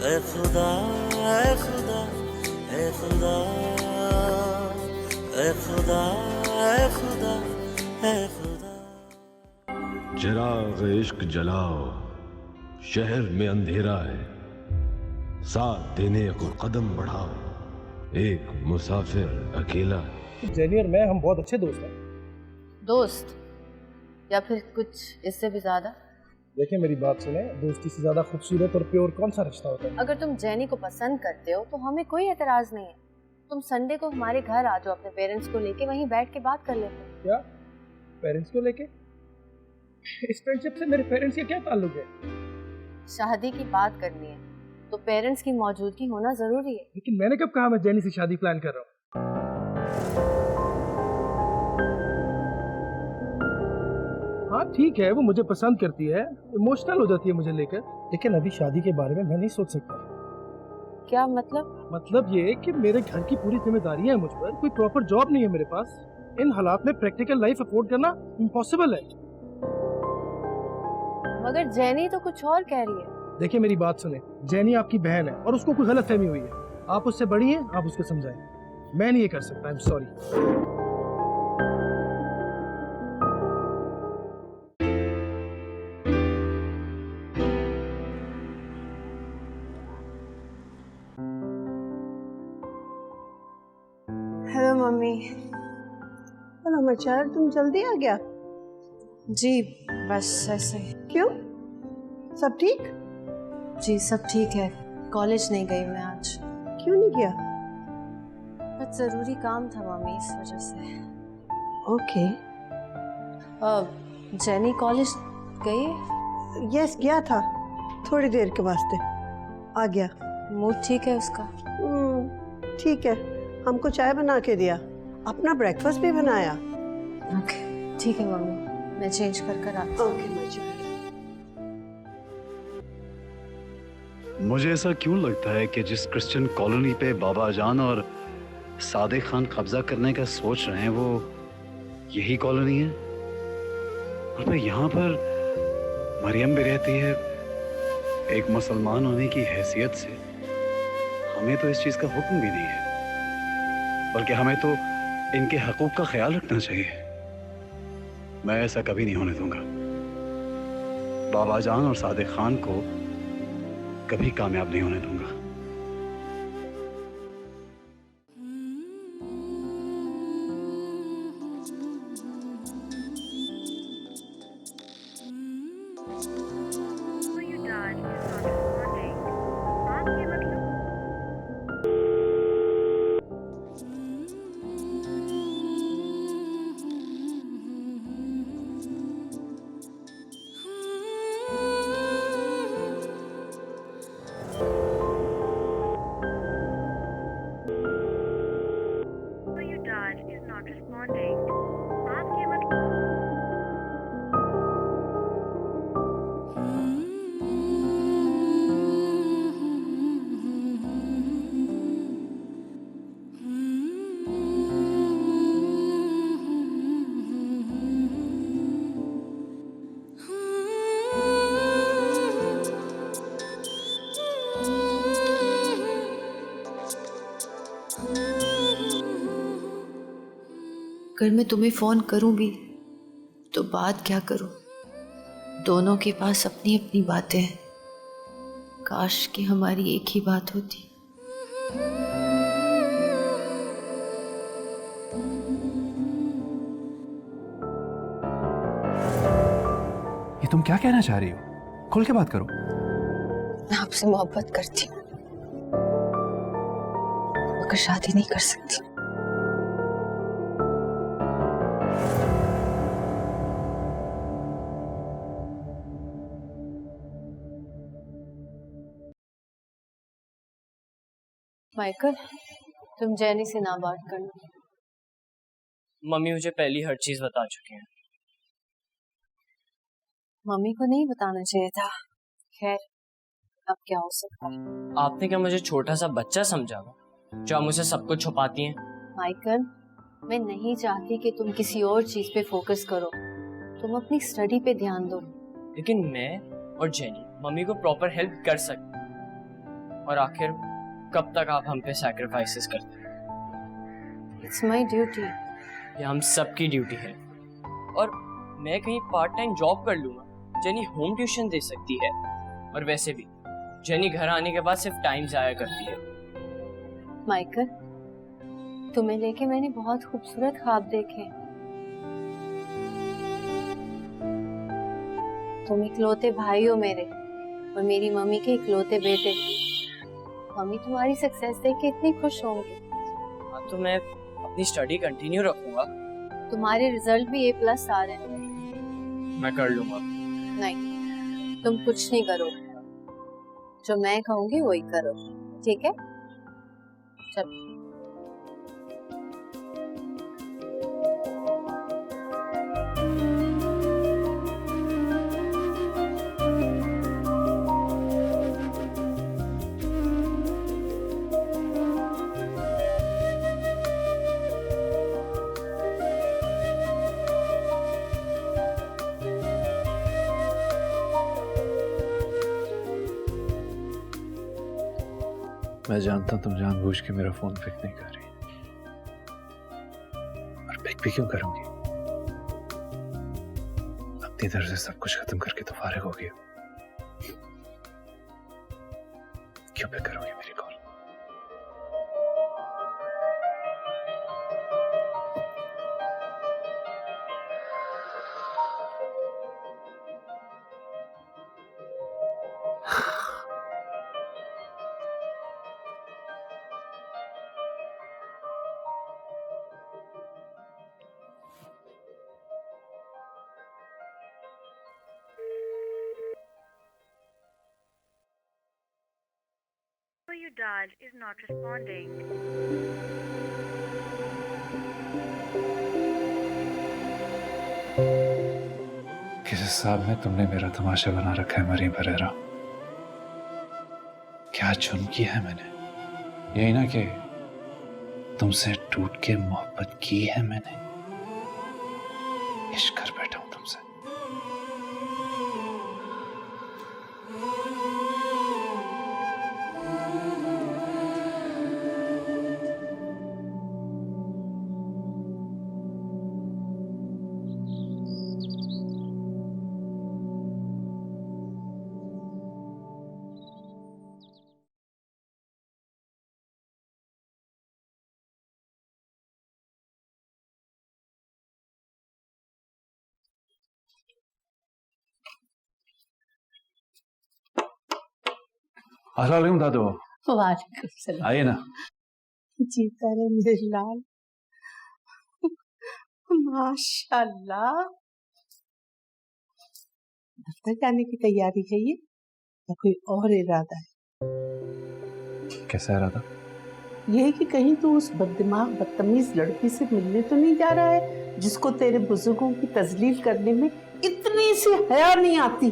ए खुदा ए खुदा ए खुदा ए खुदा ए खुदा ए खुदा। चिराग इश्क जलाओ, शहर में अंधेरा है, साथ देने को कदम बढ़ाओ, एक मुसाफिर अकेला है। जेनी और मैं हम बहुत अच्छे दोस्त हैं। दोस्त या फिर कुछ इससे भी ज्यादा? देखिए मेरी बात सुने, दोस्ती से ज्यादा खूबसूरत और प्योर कौन सा रिश्ता होता है? अगर तुम जेनी को पसंद करते हो तो हमें कोई एतराज नहीं है। तुम संडे को हमारे घर आ जाओ, अपने पेरेंट्स को लेके वहीं बैठ के बात कर लेते हैं। क्या पेरेंट्स को लेके? इस फ्रेंडशिप से मेरे पेरेंट्स का क्या ताल्लुक है? शादी की बात करनी है तो पेरेंट्स की मौजूदगी होना जरूरी है। लेकिन मैंने कब कहा मैं जेनी से शादी प्लान कर रहा हूँ? हाँ ठीक है, वो मुझे पसंद करती है, इमोशनल हो जाती है मुझे लेकर, लेकिन अभी शादी के बारे में मैं नहीं सोच सकता। क्या मतलब? मतलब ये कि मेरे घर की पूरी जिम्मेदारियां हैं मुझ पर, कोई प्रॉपर जॉब नहीं है मेरे पास। इन हालात में प्रैक्टिकल लाइफ अफोर्ड करना इम्पॉसिबल है। मगर जेनी तो कुछ और कह रही है। देखिए मेरी बात सुने, जेनी आपकी बहन है और उसको कोई गलतफहमी हुई है। आप उससे बड़ी हैं, आप उसको समझाएं। मैं नहीं ये कर सकता, I am sorry. Hello mummy. Hello मचार, तुम जल्दी आ गया? जी बस ऐसे। क्यों, सब ठीक? जी सब ठीक है। कॉलेज नहीं गई मैं आज। क्यों नहीं गया? कुछ जरूरी काम था मम्मी, इस वजह से। ओके। जेनी कॉलेज गई? यस गया था, थोड़ी देर के वास्ते आ गया। मूड ठीक है उसका? ठीक है, हमको चाय बना के दिया, अपना ब्रेकफास्ट भी बनाया। ओके ठीक है मम्मी, मैं चेंज कर कर आती हूँ। ओके मचार। मुझे ऐसा क्यों लगता है कि जिस क्रिश्चियन कॉलोनी पे बाबा जान और सादिक खान कब्जा करने का सोच रहे हैं वो यही कॉलोनी है, और फिर यहाँ पर मरियम भी रहती है। एक मुसलमान होने की हैसियत से हमें तो इस चीज का हुक्म भी नहीं है, बल्कि हमें तो इनके हकूक का ख्याल रखना चाहिए। मैं ऐसा कभी नहीं होने दूंगा। बाबा जान और सादिक खान को कभी कामयाब नहीं होने दूंगा। अगर मैं तुम्हें फोन करूं भी तो बात क्या करूं? दोनों के पास अपनी अपनी बातें हैं। काश कि हमारी एक ही बात होती। ये तुम क्या कहना चाह रही हो? खुल के बात करो। मैं आपसे मोहब्बत करती हूँ, मगर शादी नहीं कर सकती। माइकल, तुम जेनी से ना बात करना। मम्मी मुझे पहली हर चीज बता चुकी हैं। मम्मी को नहीं बताना चाहिए था। खैर, अब क्या हो सकता है। आपने क्या मुझे छोटा सा बच्चा समझा हुआ जो आप मुझसे सब कुछ छुपाती हैं? माइकल, मैं नहीं चाहती कि तुम किसी और चीज पे फोकस करो। तुम अपनी स्टडी पे ध्यान दो। लेकिन मैं और जेनी मम्मी को प्रॉपर हेल्प कर सकते। और आखिर कब तक आप हम पे सैक्रिफाइसेस करते हैं? It's my duty. ये हम सबकी ड्यूटी है। और मैं कहीं पार्ट टाइम जॉब कर लूंगा, जेनी होम ट्यूशन दे सकती है। और वैसे भी जेनी घर आने के बाद सिर्फ टाइम जाया करती है। माइकल, तुम्हें लेके मैंने बहुत खूबसूरत ख्वाब देखे। तुम इकलौते भाई हो मेरे, और मेरी मम्मी के इकलौते बेटे। मम्मी तुम्हारी सक्सेस देख के इतनी खुश होंगी। हाँ, तो मैं अपनी स्टडी कंटिन्यू रखूंगा। तुम्हारे रिजल्ट भी A+ आ रहे हैं। मैं कर लूंगा। नहीं, तुम कुछ नहीं करोगे। जो मैं कहूंगी वही करो, ठीक है? चल। मैं जानता हूं तुम जानबूझ के मेरा फोन पिक नहीं कर रही, और पिक भी क्यों करूंगी? अपनी तरफ से सब कुछ खत्म करके तो फारिग हो गई, क्यों पिक करोगी मेरी call? You dialed is not responding. किस हिसाब में तुमने मेरा तमाशा बना रखा है मरियम परेरा? क्या जुर्म किया है मैंने? यही ना कि तुमसे टूट के मोहब्बत की है मैंने, इश्क कर बैठा हूं तुमसे। अस्सलाम वालेकुम दादू। वालेकुम सलाम। आइए ना। जीता रहे मेरे लाल। माशाल्लाह। दफ्तर जाने की तैयारी है ये, या कोई और इरादा है? कैसा इरादा? ये कि कहीं तू उस बददिमाग बदतमीज लड़की से मिलने तो नहीं जा रहा है जिसको तेरे बुजुर्गों की तजलील करने में इतनी सी हया नहीं आती।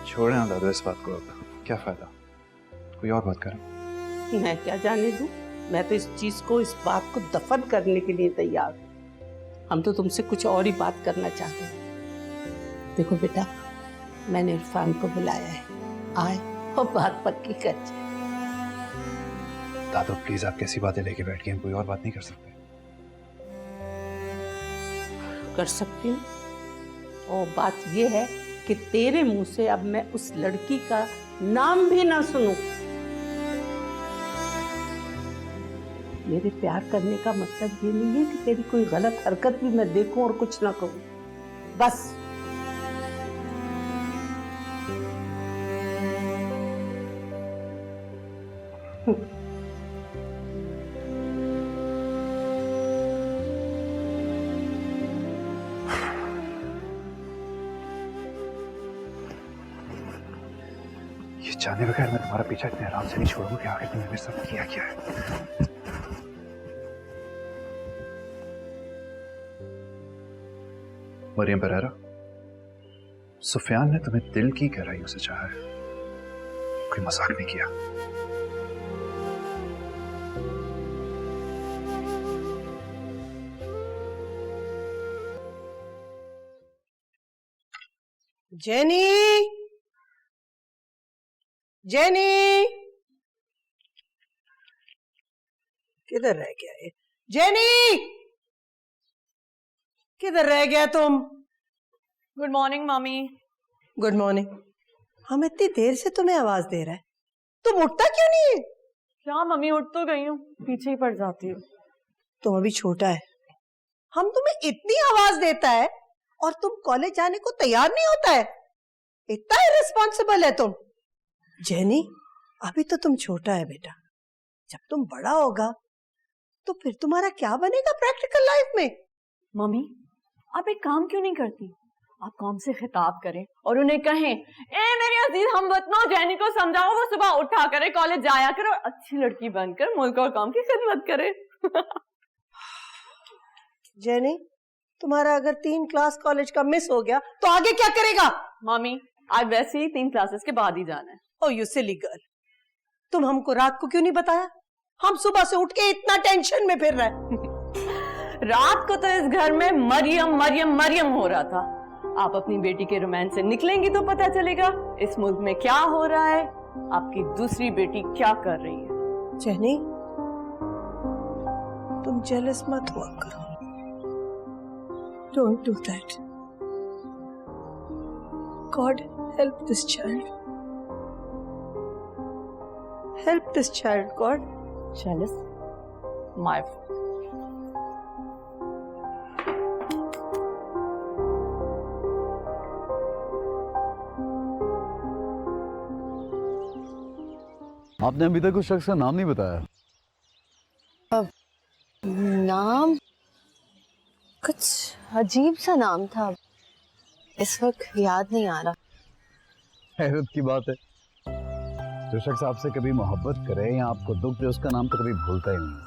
छोड़े ना दादू इस बात को, अब क्या फायदा, कोई और बात करें। मैं क्या जाने दूं, मैं तो इस चीज को, इस बात को दफन करने के लिए तैयार हूं। हम तो तुमसे कुछ और ही बात करना चाहते हैं। देखो बेटा, मैंने इरफान को बुलाया है, आए और बात पक्की कर जाए। दादू प्लीज, आप कैसी बातें लेके बैठ गए, हम कोई और बात नहीं कर सकते? कर सकती हूँ, और बात ये है कि तेरे मुंह से अब मैं उस लड़की का नाम भी ना सुनूं। मेरे प्यार करने का मतलब ये नहीं है कि तेरी कोई गलत हरकत भी मैं देखूं और कुछ ना कहूं, बस। ये जाने बगैर मैं तुम्हारा पीछा इतने आराम से नहीं छोड़ूंगा कि आखिर तुमने मेरे साथ किया क्या है। मरियम परेरा, सुफियान ने तुम्हें दिल की गहराइयों से चाहा है, कोई मजाक नहीं किया। जेनी, जेनी, किधर रह गया ये? जेनी, किधर रह गया तुम? Good morning mummy. Good morning. हम इतनी देर से तुम्हें आवाज दे रहा है, तुम उठता क्यों नहीं है? क्या मम्मी, उठ तो गई हूँ, पीछे ही पड़ जाती हूँ। तुम अभी छोटा है, हम तुम्हें इतनी आवाज देता है और तुम कॉलेज जाने को तैयार नहीं होता है। इतना इररिस्पॉन्सिबल है तुम। जेनी, अभी तो तुम छोटा है बेटा, जब तुम बड़ा होगा तो फिर तुम्हारा क्या बनेगा प्रैक्टिकल लाइफ में? मम्मी, आप एक काम क्यों नहीं करती? आप कौन से खिताब करें और उन्हें कहें, ए मेरे अजीज हमवतनों, जेनी को समझाओ वो सुबह उठा करे, कॉलेज जाया करे और अच्छी लड़की बनकर मुल्क और कौम की खिदमत करे। जेनी, तुम्हारा अगर 3 क्लास कॉलेज का मिस हो गया तो आगे क्या करेगा? मम्मी, आज वैसे ही 3 क्लासेस के बाद ही जाना है। ओ यू सिली गर्ल, तुम हमको रात को क्यों नहीं बताया? हम सुबह से उठ के इतना टेंशन में फिर रहे हैं। रात को तो इस घर में मरियम मरियम मरियम हो रहा था। आप अपनी बेटी के रोमांस से निकलेंगी तो पता चलेगा इस मुल्क में क्या हो रहा है, आपकी दूसरी बेटी क्या कर रही है। जेनी, तुम जेलस मत हुआ करो। Don't do that. God help this child. Help this child, God. Jealous? My fault. आपने अभी तक उस शख्स का नाम नहीं बताया। नाम कुछ अजीब सा नाम था, इस वक्त याद नहीं आ रहा। हैरत की बात है, जो शख्स आपसे कभी मोहब्बत करे या आपको दुख दे उसका नाम तो कभी भूलता ही नहीं।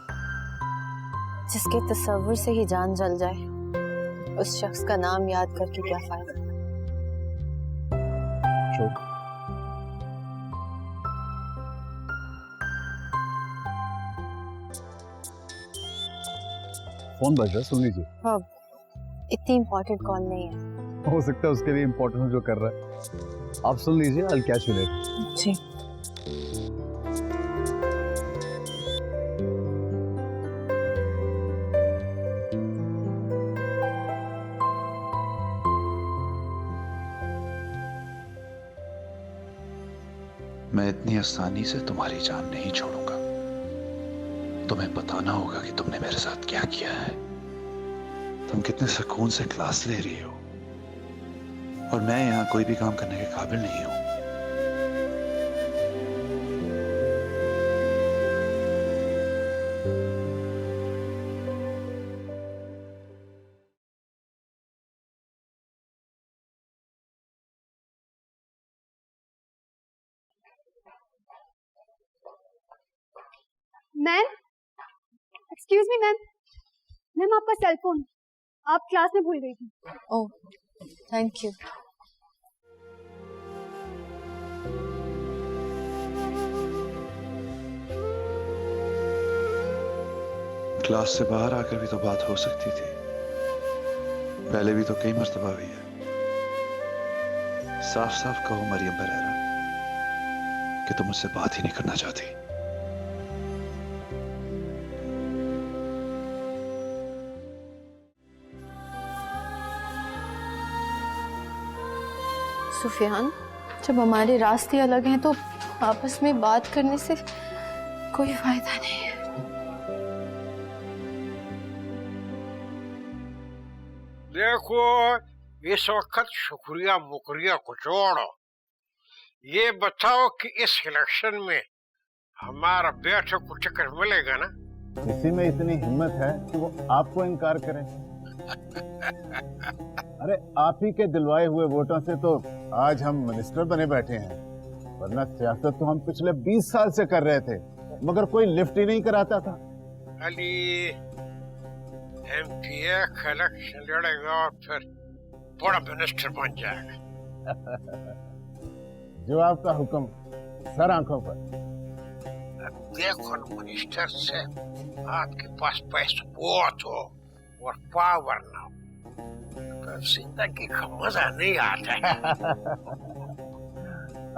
जिसके तस्वुर से ही जान जल जाए, उस शख्स का नाम याद करके क्या फायदा। फोन बज रहा, सुन लीजिए। हाँ, इतनी इम्पोर्टेंट कॉल नहीं है। हो सकता है उसके लिए इम्पोर्टेंट जो कर रहा है। आप सुन लीजिए, I'll catch you later। जी। मैं इतनी आसानी से तुम्हारी जान नहीं छोड़ूंगा। तुम्हें बताना होगा कि तुमने मेरे साथ क्या किया है। तुम कितने सुकून से क्लास ले रही हो और मैं यहां कोई भी काम करने के काबिल नहीं हूं। Ma'am, excuse me ma'am, ma'am आपका सेल फोन आप क्लास में भूल गई थी। ओह, थैंक यू। क्लास से बाहर आकर भी तो बात हो सकती थी, पहले भी तो कई मर्तबा हुई है। साफ साफ कहो मरियम परेरा कि तुम मुझसे बात ही नहीं करना चाहती। सुफियान, जब हमारे रास्ते अलग हैं तो आपस में बात करने से कोई फायदा नहीं है। देखो, इस वक्त शुक्रिया मुकरिया को छोड़ो, ये बताओ कि इस इलेक्शन में हमारा बेटे को टिकट मिलेगा ना? किसी में इतनी हिम्मत है कि वो आपको इनकार करे? अरे आप ही के दिलवाए हुए वोटों से तो आज हम मिनिस्टर बने बैठे हैं, वरना सियासत तो हम पिछले 20 साल से कर रहे थे, मगर कोई लिफ्ट ही नहीं कराता था। अली एमपीए का इलेक्शन लड़ेगा और फिर बड़ा मिनिस्टर बन जाएगा। जो आपका हुक्म, सर आंखों पर। देखो मिनिस्टर से आपके पास पैसा बहुत हो और पावर ना हो, तो जिंदगी का मजा नहीं आता है।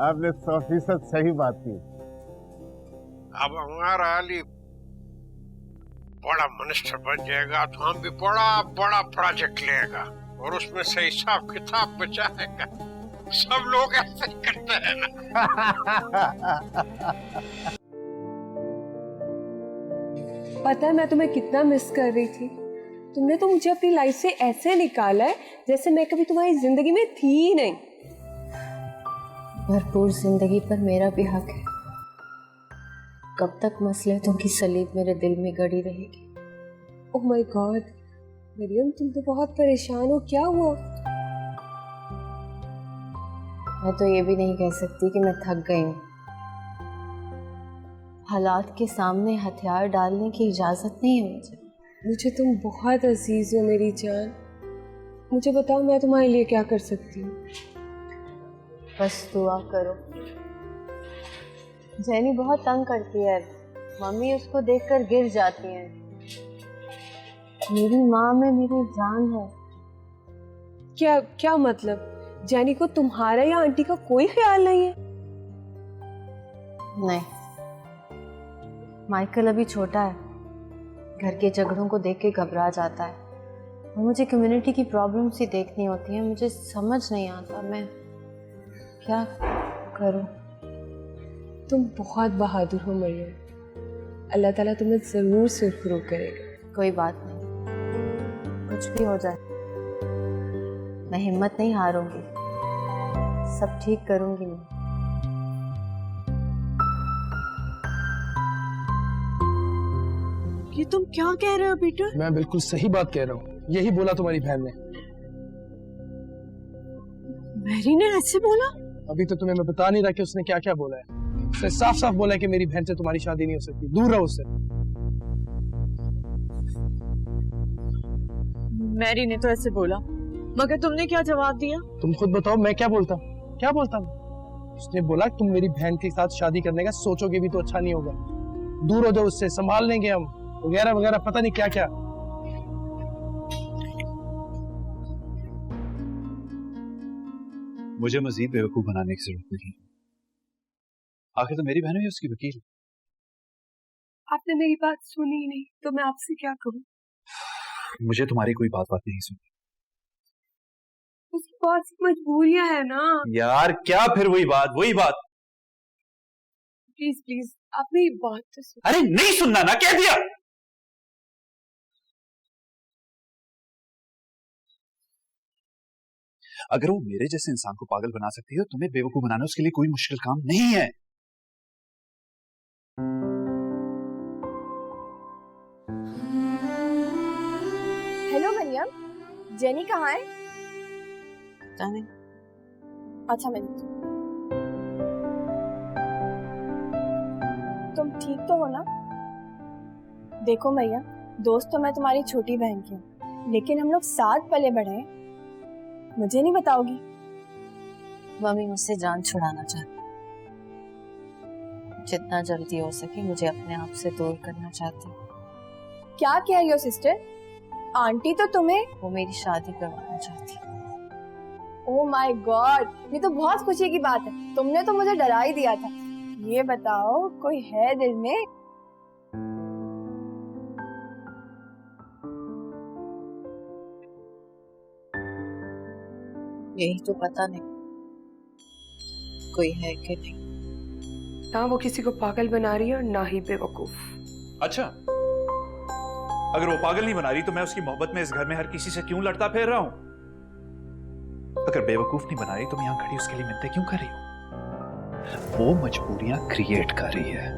आपने 100% सही बात की। अब हमारा अली बड़ा मिनिस्टर बन जाएगा तो हम भी बड़ा बड़ा प्रोजेक्ट लेगा और उसमें से हिसाब किताब बचाएगा। सब लोग ऐसे ही करते हैं ना। पता है मैं तुम्हें कितना मिस कर रही थी। तुमने तो मुझे अपनी लाइफ से ऐसे निकाला है जैसे मैं कभी तुम्हारी जिंदगी में थी ही नहीं। भरपूर जिंदगी पर मेरा भी हक है। कब तक मसलहतों की सलीब मेरे दिल में गड़ी रहेगी? ओह माय गॉड मरियम, तुम तो बहुत परेशान हो, क्या हुआ? मैं तो ये भी नहीं कह सकती कि मैं थक गई हूँ। हालात के सामने हथियार डालने की इजाजत नहीं है मुझे। मुझे तुम बहुत अजीज हो मेरी जान। मुझे बताओ मैं तुम्हारे लिए क्या कर सकती हूँ? बस दुआ करो। जैनी बहुत तंग करती है, मम्मी उसको देखकर गिर जाती है। मेरी माँ में मेरी जान है। क्या क्या मतलब? जैनी को तुम्हारा या आंटी का कोई ख्याल नहीं है? नहीं, माइकल अभी छोटा है, घर के झगड़ों को देख के घबरा जाता है और मुझे कम्युनिटी की प्रॉब्लम्स ही देखनी होती है। मुझे समझ नहीं आता मैं क्या करूं। तुम बहुत बहादुर हो मरियम, अल्लाह ताला तुम्हें जरूर सुरखरू करेगा। कोई बात नहीं, कुछ भी हो जाए मैं हिम्मत नहीं हारूंगी, सब ठीक करूंगी मैं। ये तुम क्या कह रहे हो पीटर? मैं बिल्कुल सही बात कह रहा हूँ, यही बोला तुम्हारी बहन ने। मैरी ने ऐसे बोला? अभी तो तुम्हें मैं बता नहीं रहा कि उसने क्या क्या बोला है। उसने साफ साफ बोला है कि मेरी बहन से तुम्हारी शादी नहीं हो सकती, दूर रहो उससे। मैरी ने तो ऐसे बोला, मगर तुमने क्या जवाब दिया? तुम खुद बताओ मैं क्या बोलता क्या बोलता हूँ? उसने बोला तुम मेरी बहन के साथ शादी करने का सोचोगे भी तो अच्छा नहीं होगा, दूर हो जाओ उससे, संभाल लेंगे हम, वगैरह वगैरह, पता नहीं क्या क्या। मुझे मजीद बेवकूफ बनाने की जरूरत नहीं। आखिर तो मेरी बहन है उसकी वकील। आपने मेरी बात सुनी ही नहीं तो मैं आपसे क्या कहूँ? मुझे तुम्हारी कोई बात नहीं सुनी। उसकी बहुत सी मजबूरियां है ना यार। क्या फिर वही बात? प्लीज प्लीज आप मेरी बात तो सुनो। अरे नहीं सुनना ना, कह दिया। अगर वो मेरे जैसे इंसान को पागल बना सकती है, तुम्हें बेवकूफ बनाना उसके लिए कोई मुश्किल काम नहीं है। हेलो मरियम, जेनी कहाँ है? पता नहीं। अच्छा मैं तुम ठीक तो हो ना? देखो मरियम, दोस्त तो मैं तुम्हारी छोटी बहन की हूँ, लेकिन हम लोग साथ पले बढ़े हैं। मुझे नहीं बताओगी? मम्मी मुझसे जान छुड़ाना चाहती, जितना जल्दी हो सके मुझे अपने आप से दूर करना चाहती। क्या कह रही हो सिस्टर? आंटी तो तुम्हें, वो मेरी शादी करवाना चाहती। ओह माय गॉड, ये तो बहुत खुशी की बात है। तुमने तो मुझे डरा ही दिया था। ये बताओ कोई है दिल में? यही तो पता नहीं कोई है कि नहीं। ना वो किसी को पागल बना रही है और ना ही बेवकूफ। अच्छा, अगर वो पागल नहीं बना रही तो मैं उसकी मोहब्बत में इस घर में हर किसी से क्यों लड़ता फिर रहा हूं? अगर बेवकूफ नहीं बना रही तो मैं यहां खड़ी उसके लिए मिन्नतें क्यों कर रही हूं? वो मजबूरियां क्रिएट कर रही है।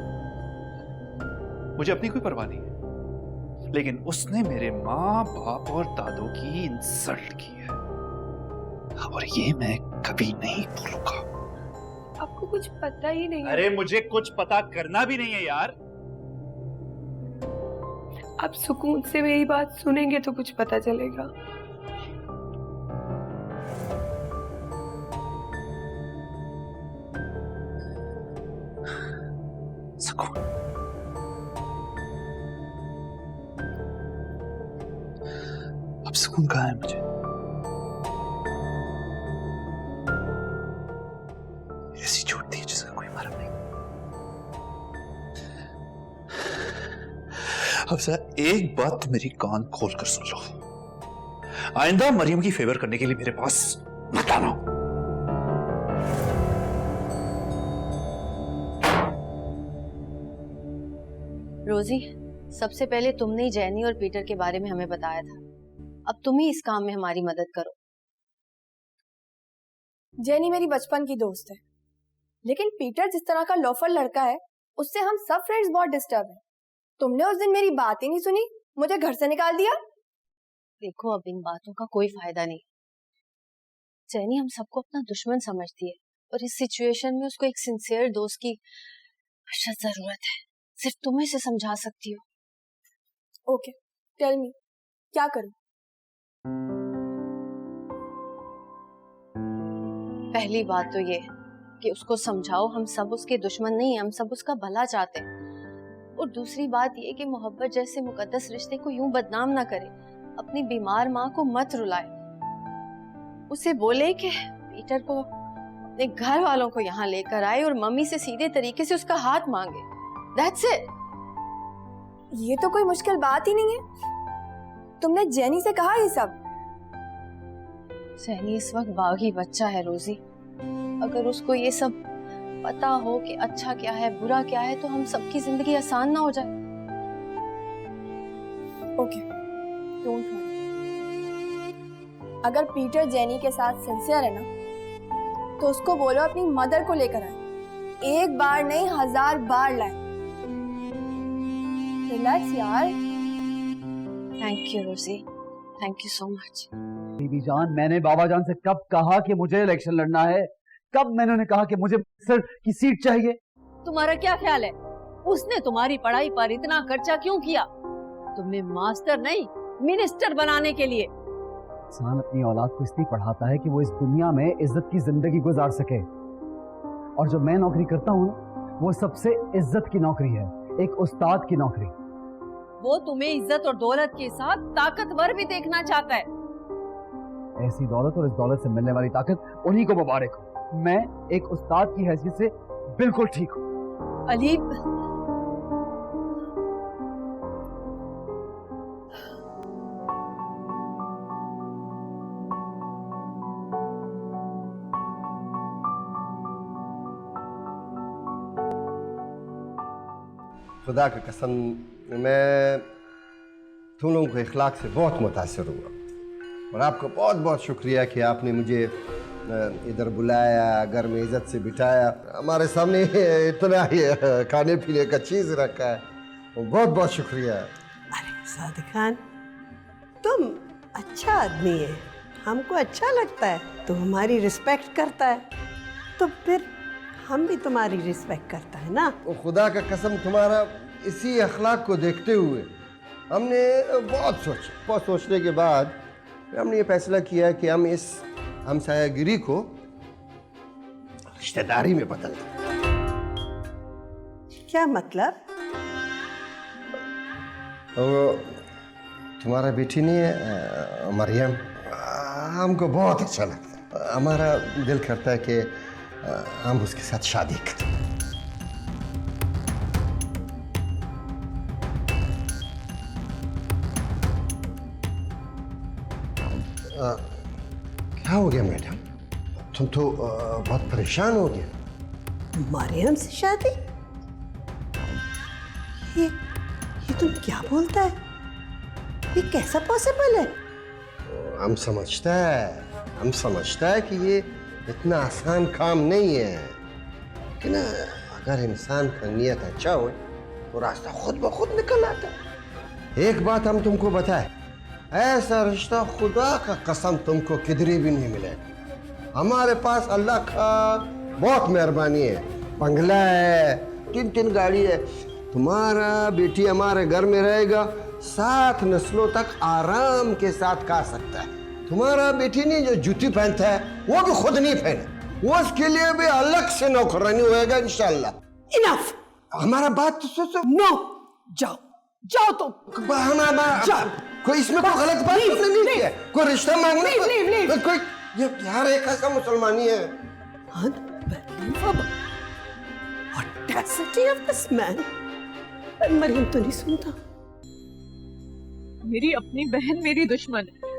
मुझे अपनी कोई परवाह नहीं है, लेकिन उसने मेरे माँ बाप और दादों की इंसल्ट की है और ये मैं कभी नहीं भूलूंगा। आपको कुछ पता ही नहीं है। अरे मुझे कुछ पता करना भी नहीं है यार। आप सुकून से मेरी बात सुनेंगे तो कुछ पता चलेगा। सुकून? अब सुकून कहाँ है मुझे? ऐसी हफ्सा, एक बात तो मेरी कान खोल कर सुन लो। आइंदा मरियम की फेवर करने के लिए मेरे पास मत आना। रोजी, सबसे पहले तुमने ही जैनी और पीटर के बारे में हमें बताया था। अब तुम ही इस काम में हमारी मदद करो। जेनी मेरी बचपन की दोस्त है, लेकिन पीटर जिस तरह का लोफर लड़का है, उससे हम सब फ्रेंड्स बहुत डिस्टर्ब हैं। तुमने उस दिन मेरी बात ही नहीं सुनी, मुझे घर से निकाल दिया। देखो, अब इन बातों का कोई फायदा नहीं। जैनी हम सबको अपना दुश्मन समझती है और इस सिचुएशन में उसको एक सिंसियर दोस्त की जरूरत है। सिर्फ तुम इसे समझा सकती हो। ओके, टेल मी, क्या करूं? पहली बात तो ये कि उसको समझाओ हम सब उसके दुश्मन नहीं हैं, हम सब उसका भला चाहते हैं। और दूसरी बात ये कि मोहब्बत जैसे मुकद्दस रिश्ते को यूं बदनाम ना करे। अपनी बीमार माँ को मत रुलाए। उसे बोले कि पीटर को अपने घर वालों को यहाँ लेकर आए और मम्मी से सीधे तरीके से उसका हाथ मांगे। That's it. ये तो कोई मुश्किल बात ही नहीं है। तुमने जेनी से कहा ये सब? जेनी इस वक्त बागी बच्चा है रोजी। अगर उसको ये सब पता हो कि अच्छा क्या है बुरा क्या है, तो हम सबकी जिंदगी आसान ना हो जाए। Okay, don't worry. अगर पीटर जेनी के साथ सिंसियर है ना, तो उसको बोलो अपनी मदर को लेकर आए। एक बार नहीं, 1000 बार लाए। रिलैक्स यार। थैंक यू रोजी, थैंक यू सो मच। बीबी जान, मैंने बाबा जान से कब कहा कि मुझे इलेक्शन लड़ना है? कब मैंने उन्हें कहा कि मुझे सर की सीट चाहिए? तुम्हारा क्या ख्याल है, उसने तुम्हारी पढ़ाई पर इतना खर्चा क्यों किया? तुम्हें मास्टर नहीं, मिनिस्टर बनाने के लिए। इंसान अपनी औलाद को इसलिए पढ़ाता है कि वो इस दुनिया में इज्जत की जिंदगी गुजार सके। और जो मैं नौकरी करता हूँ, वो सबसे इज्जत की नौकरी है, एक उस्ताद की नौकरी। वो तुम्हें इज्जत और दौलत के साथ ताकतवर भी देखना चाहता है। ऐसी दौलत और इस दौलत से मिलने वाली ताकत उन्हीं को मुबारक हो। मैं एक उस्ताद की हैसियत से बिल्कुल ठीक हूँ। अली, खुदा की कसम, मैं तुम लोगों के इखलाक से बहुत मुतासिर हुआ और आपका बहुत बहुत शुक्रिया कि आपने मुझे इधर बुलाया, घर में इज्जत से बिठाया, हमारे सामने इतना ही खाने पीने का चीज़ रखा है। बहुत बहुत शुक्रिया। अरे सादिक खान, तुम अच्छा आदमी है, हमको अच्छा लगता है, तुम हमारी रिस्पेक्ट करता है, तो फिर हम भी तुम्हारी रिस्पेक्ट करता है ना। और खुदा का कसम, तुम्हारा इसी अखलाक को देखते हुए हमने बहुत सोचने के बाद हमने ये फैसला किया कि हम इस हमसायागिरी को रिश्तेदारी में बदल दें। क्या मतलब? तो तुम्हारा बेटी नहीं है मरियम, हमको बहुत अच्छा लगता है। हमारा दिल करता है कि हम उसके साथ शादी करें। क्या हो गया मैडम? तुम तो बहुत परेशान हो गए। मरियम से शादी? ये तुम क्या बोलता है? ये कैसा पॉसिबल है? हम समझता है कि ये इतना आसान काम नहीं है, लेकिन अगर इंसान का नियत अच्छा हो तो रास्ता खुद ब खुद निकल आता है। एक बात हम तुमको बताए, ऐसा रिश्ता खुदा का कसम तुमको किधरे भी नहीं मिलेगा। हमारे पास अल्लाह का बहुत मेहरबानी है, बंगला है, 3 गाड़ी है। तुम्हारा बेटी हमारे घर में रहेगा, 7 नस्लों तक आराम के साथ खा सकता है। तुम्हारा बेटी नहीं जो जूती पहनता है वो भी खुद नहीं पहने, वो उसके लिए भी अलग से नौकरानी होएगा इंशाल्लाह। इनफ, हमारा बात तो सोचो। नो, जाओ तुम। कोई इसमें कोई गलत बात नहीं किया, कोई रिश्ता मांगना कोई, यार एक ऐसा मुसलमानी है। Audacity of this man. Maryam तो नहीं सुनता। मेरी अपनी बहन मेरी दुश्मन है।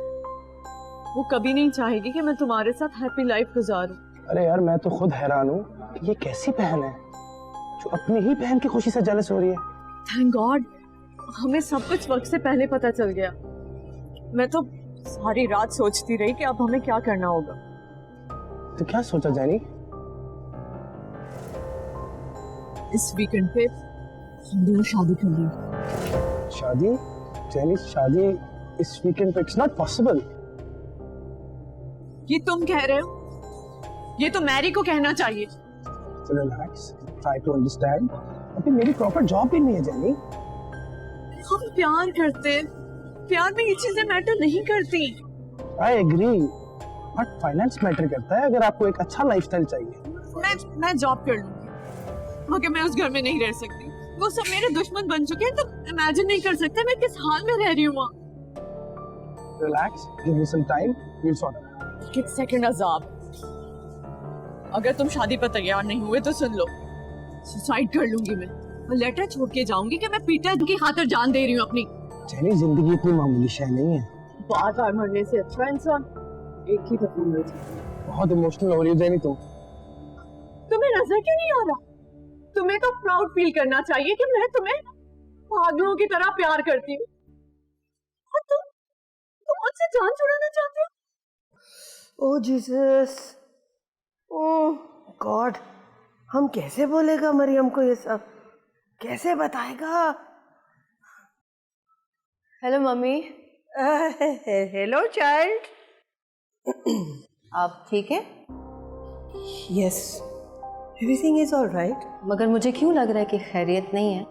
वो कभी नहीं चाहेगी कि मैं तुम्हारे साथ हैप्पी लाइफ गुजारूं। अरे यार मैं तो खुद हैरान हूँ कि ये कैसी बहन है जो अपनी ही बहन की खुशी से जेलस हो रही है। थैंक गॉड, हमें सब कुछ वक्त से पहले पता चल गया। मैं तो सारी रात सोचती रही कि अब हमें क्या करना होगा। तो क्या सोचा जैनी? इस वीकेंड पे हम दोनों शादी कर लेंगे। शादी? जैनी शादी इस वीकेंड पे? It's not possible. ये तुम कह रहे हो, ये तो मैरी को कहना चाहिए। Relax, try to understand. अभी मेरी प्रॉपर जॉब भी नहीं है जैनी। हम प्यार करते हैं, प्यार में ये चीजें मैटर नहीं करती। I agree, but finance matter करता है अगर आपको एक अच्छा लाइफस्टाइल चाहिए। मैं जॉब कर लूंगी मगर मैं उस घर में नहीं रह सकती। वो सब मेरे दुश्मन बन चुके हैं, तो इमेजिन नहीं कर सकते मैं किस हाल में रह रही हूँ वहाँ। Relax, give me some time, we will sort it. एक सेकंड अजाब, अगर तुम शादी पर तैयार नहीं हुए तो सुन लो, सुसाइड कर लूंगी मैं लेटर छोड़ के जाऊंगी कि मैं पीटर की खातिर जान दे रही हूँ अपनी। जैनी जिंदगी इतनी मामूली शय नहीं है। बार बार मरने से अच्छा इंसान एक ही दफा मर जाए। बहुत इमोशनल हो रही हो जैनी तुम। तुम्हें नजर क्यों नहीं आ रहा? तुम्हें तो प्राउड फील करना चाहिए कि मैं तुम्हें पागलों की तरह प्यार करती हूँ और तुम मुझसे जान छुड़ाना चाहते हो। ओह जीसस, ओह गॉड, हम कैसे बोलेगा मरियम को ये सब? कैसे बताएगा? Hello mummy. Hello child. आप ठीक है? Yes, everything is all right. मगर मुझे क्यों लग रहा है कि खैरियत नहीं है?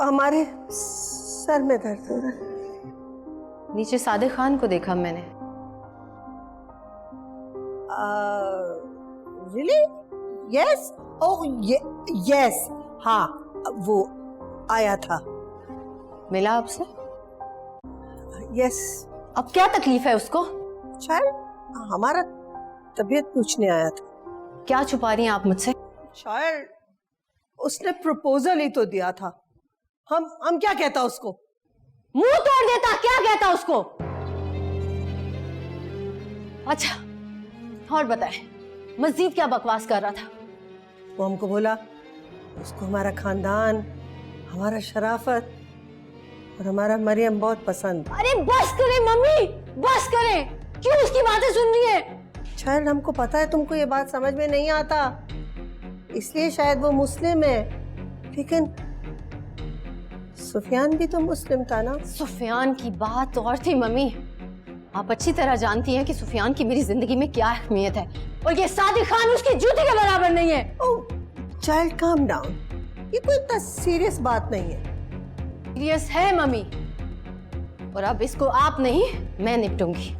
हमारे सर में दर्द हो रहा है। नीचे सादिक खान को देखा मैंने। रियली? यस, ओह यस, हाँ वो आया था। मिला आपसे? यस। अब क्या तकलीफ है उसको? शायद हमारा तबीयत पूछने आया था। क्या छुपा रही हैं आप मुझसे? शायद उसने प्रपोजल ही तो दिया था। हम क्या कहता उसको? मुंह तोड़ देता। क्या कहता उसको? अच्छा, और बताए मजीद क्या बकवास कर रहा था? वो हमको बोला उसको हमारा खानदान, हमारा शराफत और हमारा मरियम बहुत पसंद। अरे बस करें मम्मी, बस करें। क्यों उसकी बातें सुन रही है? शायद हमको पता है तुमको ये बात समझ में नहीं आता, इसलिए शायद वो मुस्लिम है। लेकिन सुफियान भी तो मुस्लिम था ना? सुफियान की बात और थी मम्मी। आप अच्छी तरह जानती हैं कि सुफियान की मेरी जिंदगी में क्या अहमियत है, और ये सादिक खान उसकी जूती के बराबर नहीं है। ओह चाइल्ड, काम डाउन। ये कोई इतना सीरियस बात नहीं है। सीरियस है मम्मी, और अब इसको आप नहीं मैं निपटूंगी।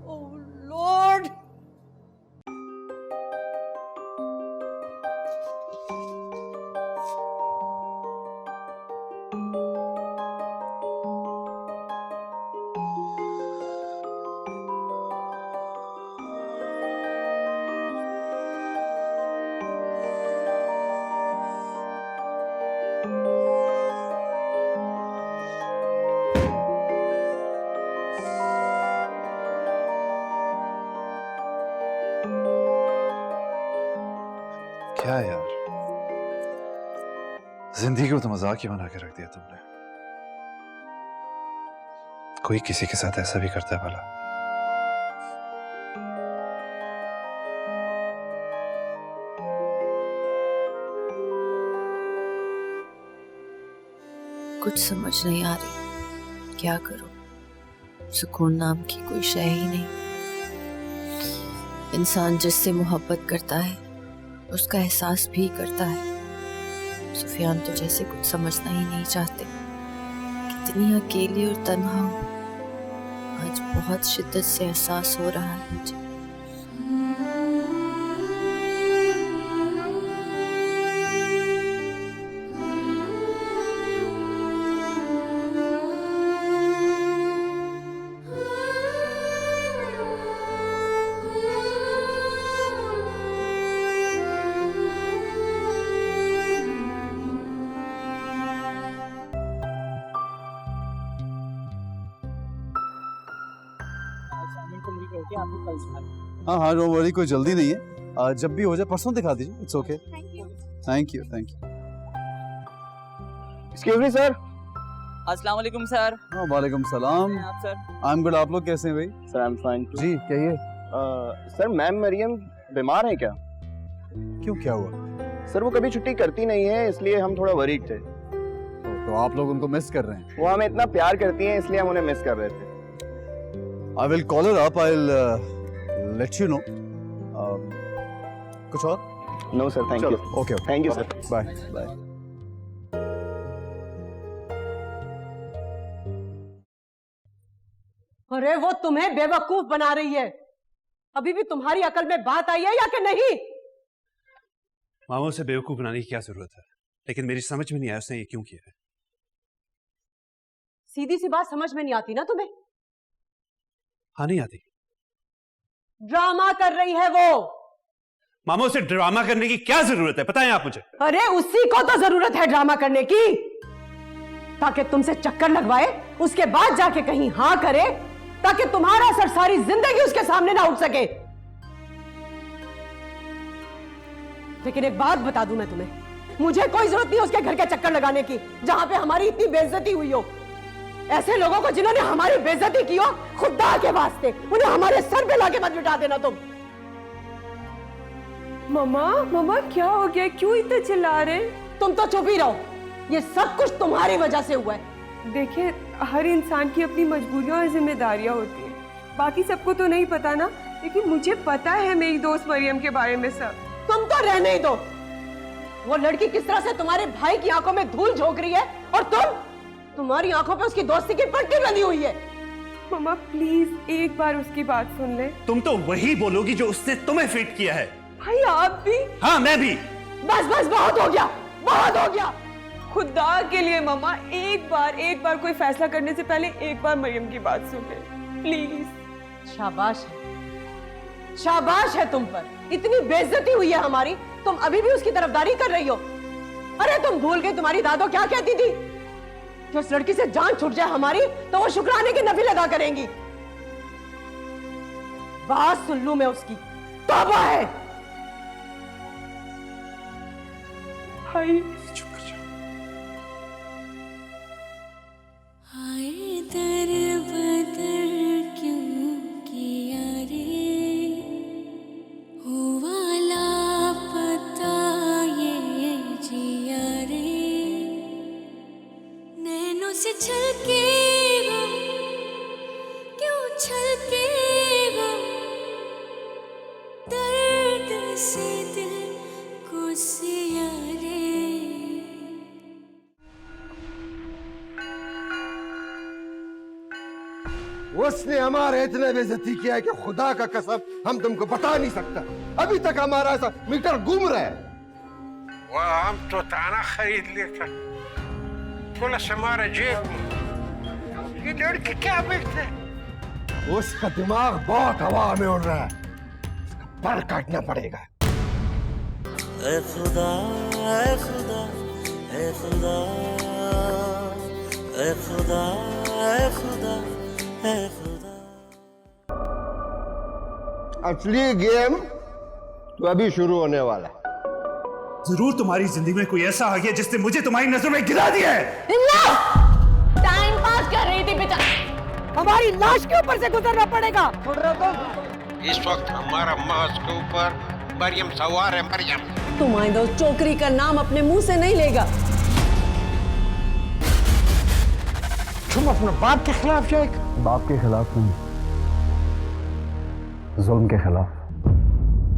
ओह लॉर्ड, क्या यार, जिंदगी को तो मजाक ही बना के रख दिया तुमने। कोई किसी के साथ ऐसा भी करता है भला? कुछ समझ नहीं आ रही, क्या करूं? सुकून नाम की कोई शय ही नहीं। इंसान जिससे मोहब्बत करता है उसका एहसास भी करता है। सुफियान तो जैसे कुछ समझना ही नहीं चाहते। कितनी अकेली और तन्हा हूं, आज बहुत शिद्दत से एहसास हो रहा है मुझे। कि आपको कल दिखा दूं। हाँ हाँ, डोंट वरी, कोई जल्दी नहीं है। जब भी हो जाए परसों दिखा दीजिए, it's okay. Thank you. Excuse me sir. अस्सलाम वालेकुम सर। हाँ वालेकुम सलाम। आप सर? आई एम गुड, आप लोग कैसे हैं भाई? सर आई एम फाइन जी कहिए। सर मैम मरियम बीमार है क्या? क्यों, क्या हुआ? सर वो कभी छुट्टी करती नहीं है, इसलिए हम थोड़ा वरीड थे। तो आप लोग उनको मिस कर रहे हैं? वो हमें इतना प्यार करती हैं, इसलिए हम उन्हें मिस कर रहे थे। I will call her up, I will let you know. कुछ और? No sir, thank you. Okay, thank you sir, bye bye. अरे वो तुम्हें बेवकूफ बना रही है। अभी भी तुम्हारी अकल में बात आई है या कि नहीं? मामा उसे बेवकूफ बनाने की क्या जरूरत है, लेकिन मेरी समझ में नहीं आया उसने ये क्यों किया है। सीधी सी बात समझ में नहीं आती ना तुम्हें? हाँ नहीं आती। ड्रामा कर रही है वो। मामा उसे ड्रामा करने की क्या जरूरत है, बताएं आप मुझे। अरे उसी को तो जरूरत है ड्रामा करने की, ताकि तुमसे चक्कर लगवाए, उसके बाद जाके कहीं हाँ करे, ताकि तुम्हारा सर सारी जिंदगी उसके सामने ना उठ सके। लेकिन एक बात बता दूं मैं तुम्हें, मुझे कोई जरूरत नहीं उसके घर के चक्कर लगाने की जहां पे हमारी इतनी बेइज्जती हुई हो। ऐसे लोगों को जिन्होंने हमारी बेइज्जती की हो, खुदा के वास्ते उन्हें हमारे सर पे लाके मत बिठा देना तुम। मम्मा मम्मा क्या हो गया, क्यों इतने चिल्ला रहे? तुम तो चुप ही रहो, ये सब कुछ तुम्हारी वजह से हुआ है। देखिए, हर इंसान की अपनी मजबूरियां और जिम्मेदारियां होती हैं, बाकी सबको तो नहीं पता ना, लेकिन मुझे पता है मेरी दोस्त मरियम के बारे में सब। तुम तो रहने ही दो। वो लड़की किस तरह से तुम्हारे भाई की आंखों में धूल झोंक रही है, और तुम्हारी आंखों पे उसकी दोस्ती की पट्टी बंधी हुई है। मम्मा प्लीज एक बार उसकी बात सुन ले। तुम तो वही बोलोगी जो उसने तुम्हें फीट किया है। भाई आप भी? हाँ मैं भी। बस बस बहुत हो गया, बहुत हो गया। खुदा के लिए मम्मा एक बार कोई फैसला करने से पहले एक बार मरियम की बात सुन ले प्लीज। शाबाश है तुम पर, इतनी बेइज्जती हुई है हमारी, तुम अभी भी उसकी तरफदारी कर रही हो। अरे तुम भूल गई तुम्हारी दादो क्या कहती थी कि उस लड़की से जान छूट जाए हमारी तो वो शुक्राने की नफिल अदा करेंगी। बात सुन लूं मैं उसकी, तौबा है। भाई चुप कर जाओ। हाय दर बदर क्यों किया रे, हुआ लापता ये जिया रे, नैनों से छलके हो क्यों छलके हो, दर्द से दिल को सिया रे। उसने हमारे इतने बेइज्जती किया है कि खुदा का कसम हम तुमको बता नहीं सकता। अभी तक हमारा ऐसा मीटर घूम रहा है। वह हम तो ताना खरीद लेता, पुलिस हमारे जेब में। ये लड़की क्या बेचते? उसका दिमाग बहुत हवा में उड़ रहा है, उसका पर काटना पड़ेगा। ऐ खुदा ऐ खुदा ऐ खुदा ऐ खुदा ऐ खुदा ऐ खुदा। असली गेम तो अभी शुरू होने वाला है। जरूर तुम्हारी जिंदगी में कोई ऐसा आ गया जिसने मुझे तुम्हारी नजर में गिरा दिया है। टाइम पास कर रही थी बेटा, हमारी लाश के ऊपर से गुजरना पड़ेगा। इस वक्त हमारा महज के ऊपर मरियम सवार है। मरियम, तुम आइंदा उस चोकरी का नाम अपने मुंह से नहीं लेगा। तुम अपने बाप के खिलाफ जाएगा? बाप के खिलाफ नहीं, जुल्म के खिलाफ।